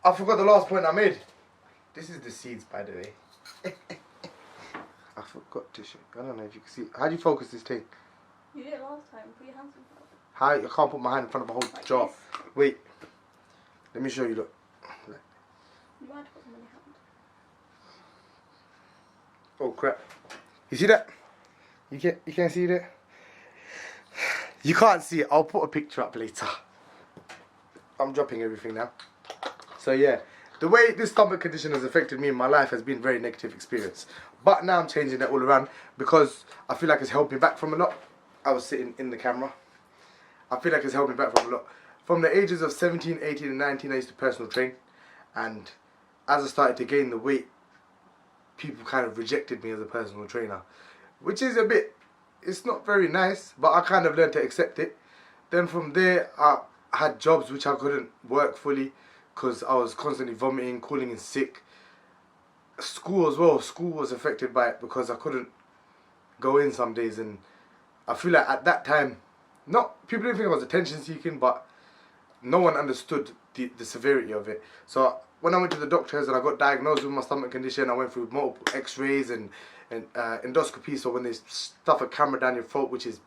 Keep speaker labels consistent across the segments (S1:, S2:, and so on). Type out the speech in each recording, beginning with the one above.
S1: I forgot the last point I made. This is the seeds, by the way. I forgot to show. I don't know if you can see. How do you focus this thing?
S2: You did it last time. Put your hands in front of it.
S1: How? I can't put my hand in front of a whole
S2: Like
S1: jar.
S2: this.
S1: Wait. Let me show you. Look.
S2: You might have to put them in your hand.
S1: Oh crap! You see that? You can't see that? You can't see it. I'll put a picture up later. I'm dropping everything now. So yeah, the way this stomach condition has affected me in my life has been a very negative experience. But now I'm changing that all around because I feel like it's helped me back from a lot. I was sitting in the camera. I feel like it's helped me back from a lot. From the ages of 17, 18 and 19 I used to personal train. And as I started to gain the weight, people kind of rejected me as a personal trainer. Which is a bit, it's not very nice, but I kind of learned to accept it. Then from there, I had jobs which I couldn't work fully because I was constantly vomiting, calling in sick. School as well, school was affected by it because I couldn't go in some days, and I feel like at that time, people didn't think I was attention seeking, but no one understood the severity of it. So when I went to the doctors and I got diagnosed with my stomach condition, I went through multiple x-rays and endoscopy. So when they stuff a camera down your throat, which is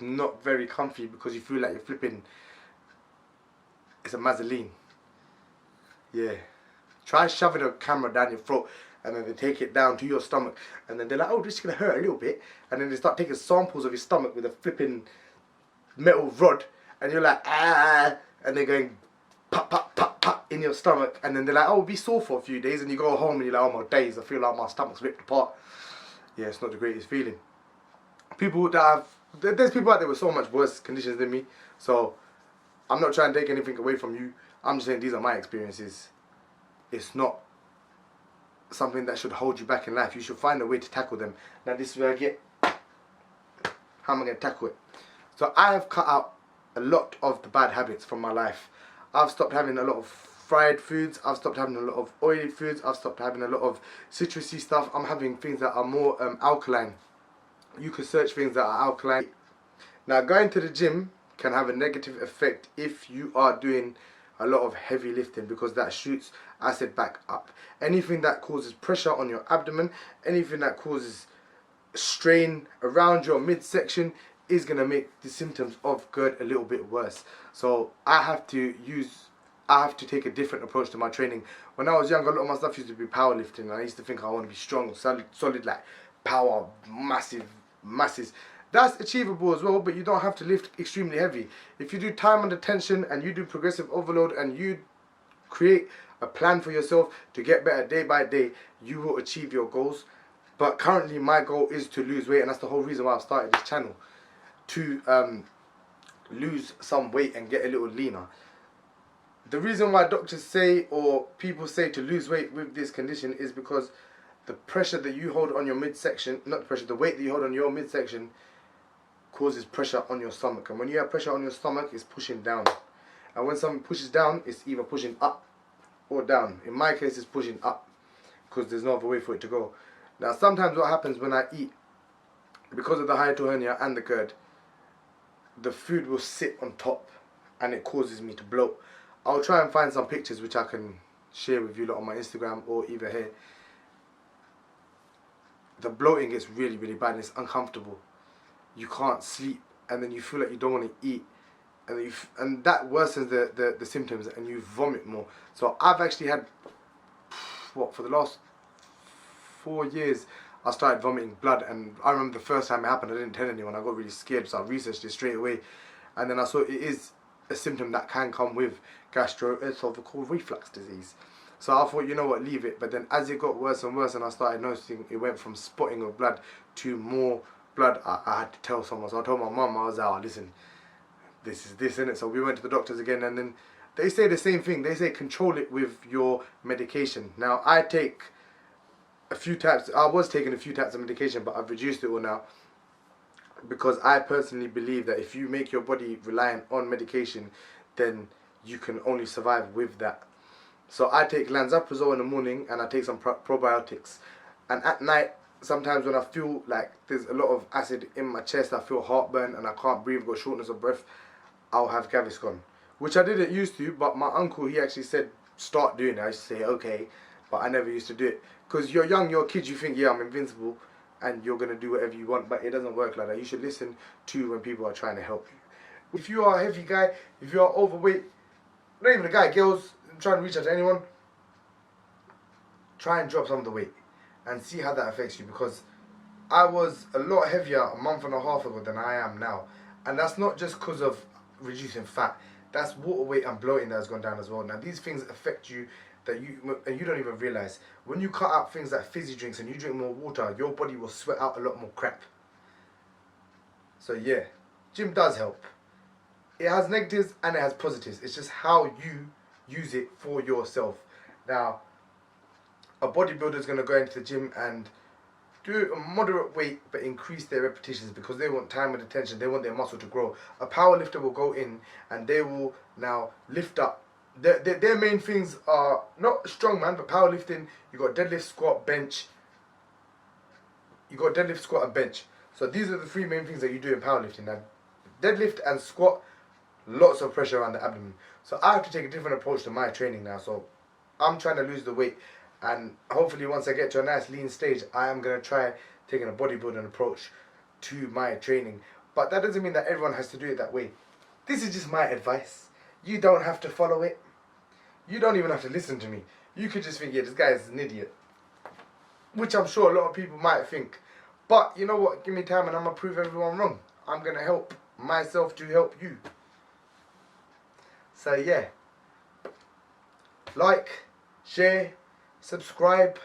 S1: not very comfy because you feel like you're flipping, it's a mazzoline. Yeah. Try shoving a camera down your throat and then they take it down to your stomach and then they're like, oh, this is going to hurt a little bit. And then they start taking samples of your stomach with a flipping metal rod and you're like, ah, and they're going pop, pop, pop, pop in your stomach. And then they're like, oh, be sore for a few days. And you go home and you're like, oh my days, I feel like my stomach's ripped apart. Yeah, it's not the greatest feeling. People that have, there's people out there with so much worse conditions than me. So I'm not trying to take anything away from you. I'm just saying these are my experiences. It's not something that should hold you back in life. You should find a way to tackle them. Now this is where I get, how am I going to tackle it? So I have cut out a lot of the bad habits from my life. I've stopped having a lot of fried foods. I've stopped having a lot of oily foods. I've stopped having a lot of citrusy stuff. I'm having things that are more alkaline. You can search things that are alkaline. Now going to the gym can have a negative effect if you are doing a lot of heavy lifting because that shoots acid back up. Anything that causes pressure on your abdomen, anything that causes strain around your midsection is going to make the symptoms of GERD a little bit worse. So I have to take a different approach to my training. When I was younger, a lot of my stuff used to be powerlifting. I used to think I want to be strong, solid like power, massive masses. That's achievable as well, but you don't have to lift extremely heavy. If you do time under tension and you do progressive overload and you create a plan for yourself to get better day by day, you will achieve your goals. But currently my goal is to lose weight, and that's the whole reason why I've started this channel. To lose some weight and get a little leaner. The reason why doctors say or people say to lose weight with this condition is because the pressure that you hold on your midsection, not the pressure, the weight that you hold on your midsection causes pressure on your stomach. And when you have pressure on your stomach, it's pushing down. And when something pushes down, it's either pushing up or down. In my case, it's pushing up because there's no other way for it to go. Now, sometimes what happens when I eat, because of the hiatal hernia and the GERD, the food will sit on top and it causes me to bloat. I'll try and find some pictures which I can share with you lot on my Instagram or either here. The bloating gets really, really bad and it's uncomfortable. You can't sleep and then you feel like you don't want to eat and that worsens the symptoms and you vomit more. So I've actually had, for the last 4 years I started vomiting blood, and I remember the first time it happened I didn't tell anyone. I got really scared, so I researched it straight away, and then I saw it is a symptom that can come with gastroesophageal reflux disease. So I thought, you know what, leave it. But then as it got worse and worse and I started noticing it went from spotting of blood to more blood, I had to tell someone. So I told my mum, I was like, oh, listen, this is this, innit? So we went to the doctors again, and then they say the same thing. They say control it with your medication. Now I take a few types, I was taking a few types of medication, but I've reduced it all now because I personally believe that if you make your body reliant on medication, then you can only survive with that. So I take Lanzaprazole in the morning and I take some probiotics, and at night sometimes when I feel like there's a lot of acid in my chest, I feel heartburn and I can't breathe, got shortness of breath, I'll have Gaviscon, which I didn't used to, but my uncle, he actually said start doing it. I used to say okay, but I never used to do it. Because you're young, you're a kid, you think, yeah, I'm invincible, and you're going to do whatever you want, but it doesn't work like that. You should listen to when people are trying to help you. If you are a heavy guy, if you are overweight, not even a guy, girls, trying to reach out to anyone, try and drop some of the weight and see how that affects you, because I was a lot heavier a month and a half ago than I am now, and that's not just because of reducing fat. That's water weight and bloating that has gone down as well. Now these things affect you that you don't even realize. When you cut out things like fizzy drinks and you drink more water, your body will sweat out a lot more crap. So yeah, gym does help. It has negatives and it has positives. It's just how you use it for yourself. Now, a bodybuilder is going to go into the gym and do a moderate weight but increase their repetitions because they want time and attention. They want their muscle to grow. A powerlifter will go in and they will now lift up. Their main things are not strongman but powerlifting. You got deadlift, squat, bench. You got deadlift, squat, and bench. So these are the three main things that you do in powerlifting. Now, deadlift and squat, lots of pressure around the abdomen. So I have to take a different approach to my training now. So I'm trying to lose the weight, and hopefully once I get to a nice lean stage, I am going to try taking a bodybuilding approach to my training. But that doesn't mean that everyone has to do it that way. This is just my advice. You don't have to follow it. You don't even have to listen to me. You could just think, yeah, this guy is an idiot. Which I'm sure a lot of people might think. But you know what? Give me time and I'm going to prove everyone wrong. I'm going to help myself to help you. So yeah. Like, share, subscribe.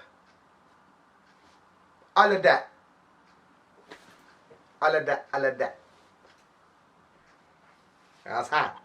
S1: All of that. All of that, all of that. That's hot.